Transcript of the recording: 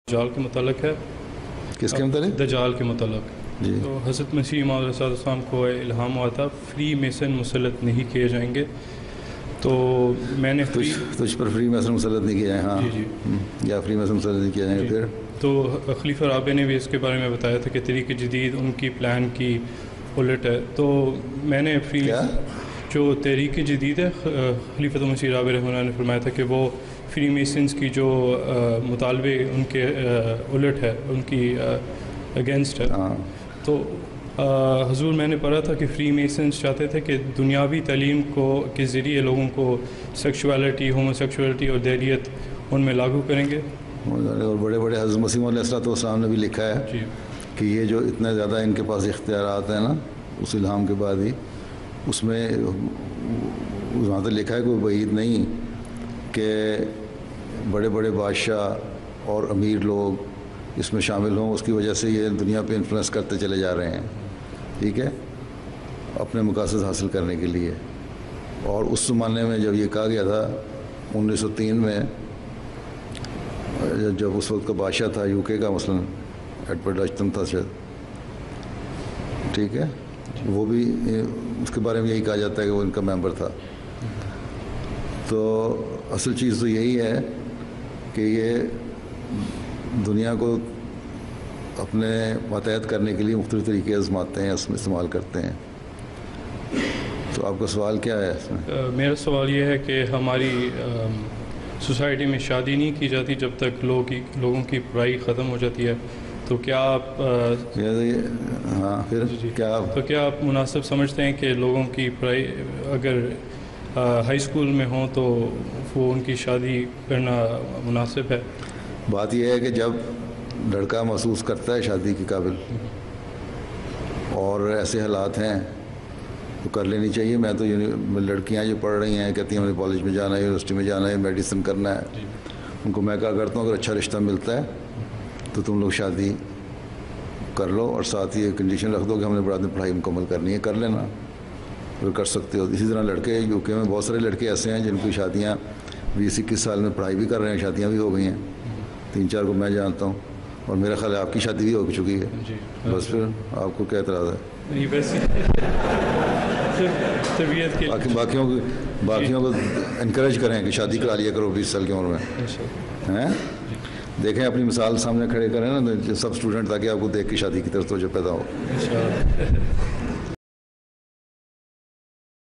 دجال کے متعلق ہے. کس کے متعلق؟ دجال کے متعلق. جی. تو حضرت مسیح موعود علیہ السلام کو الہام ہوا تھا فری میسن مسلط نہیں کیے جائیں گے. تو میں نے تجھ پر فری میسن مسلط نہیں کیے جائیں. ہاں جی یا فری میسن مسلط نہیں کیے جائیں گے. پھر تو خلیفہ رابع نے بھی اس کے بارے میں بتایا تھا کہ طریق جدید ان کی پلان کی الٹ ہے. تو میں نے فری جو تحریک جدید ہے خلیفۃ مسیح رابع رحمہ اللہ نے فرمایا تھا کہ وہ فری میسنز کی جو مطالبے ان کے الٹ ہے، ان کی اگینسٹ ہے. تو حضور میں نے پڑھا تھا کہ فری میسنز چاہتے تھے کہ دنیاوی تعلیم کے ذریعے لوگوں کو سیکشولیٹی، ہومو سیکشولیٹی اور دہریت ان میں لاگو کریں گے. اور بڑے بڑے حضرت مسیح علیہ السلام نے بھی لکھا ہے کہ یہ جو اتنے زیادہ ان کے پاس اختیارات ہیں نا اس الہام کے بعد ہی، اس میں وہاں تک لکھا ہے کوئی بعید نہیں کہ بڑے بڑے بادشاہ اور امیر لوگ اس میں شامل ہوں. اس کی وجہ سے یہ دنیا پہ انفلوئنس کرتے چلے جا رہے ہیں، ٹھیک ہے، اپنے مقاصد حاصل کرنے کے لیے. اور اس زمانے میں جب یہ کہا گیا تھا 1903 میں، جب اس وقت کا بادشاہ تھا یو کے کا مثلاً ایڈورڈ اشٹن تھا شاید، ٹھیک ہے، وہ بھی اس کے بارے میں یہی کہا جاتا ہے کہ وہ ان کا ممبر تھا. تو اصل چیز تو یہی ہے کہ یہ دنیا کو اپنے ماتحت کرنے کے لیے مختلف طریقے آزماتے ہیں، اس میں استعمال کرتے ہیں. تو آپ کا سوال کیا ہے اس میں؟ میرا سوال یہ ہے کہ ہماری سوسائٹی میں شادی نہیں کی جاتی جب تک لوگوں کی پڑھائی ختم ہو جاتی ہے. تو کیا آپ ہاں پھر کیا آپ مناسب سمجھتے ہیں کہ لوگوں کی پڑھائی اگر ہائی اسکول میں ہوں تو وہ ان کی شادی کرنا مناسب ہے؟ بات یہ ہے کہ جب لڑکا محسوس کرتا ہے شادی کے قابل اور ایسے حالات ہیں تو کر لینی چاہیے. میں تو لڑکیاں جو پڑھ رہی ہیں کہتی ہیں ہمیں کالج میں جانا ہے، یونیورسٹی میں جانا ہے، میڈیسن کرنا ہے، ان کو میں کہا کرتا ہوں اگر اچھا رشتہ ملتا ہے تو تم لوگ شادی کر لو، اور ساتھ ہی کنڈیشن رکھ دو کہ ہم نے بعد میں پڑھائی مکمل کرنی ہے، کر لینا، پھر کر سکتے ہو. اسی طرح لڑکے یو کے میں بہت سارے لڑکے ایسے ہیں جن کی شادیاں 20-21 سال میں پڑھائی بھی کر رہے ہیں، شادیاں بھی ہو گئی ہیں. 3-4 کو میں جانتا ہوں، اور میرا خیال ہے آپ کی شادی بھی ہو چکی ہے. بس پھر آپ کو کیا اعتراض ہے؟ باقیوں کو انکریج کریں کہ شادی کرا لیا کرو 20 سال کی عمر میں. ہیں دیکھیں اپنی مثال سامنے کھڑے کریں نا سب اسٹوڈنٹ، تاکہ آپ کو دیکھ کے شادی کی طرف توجہ پیدا ہو.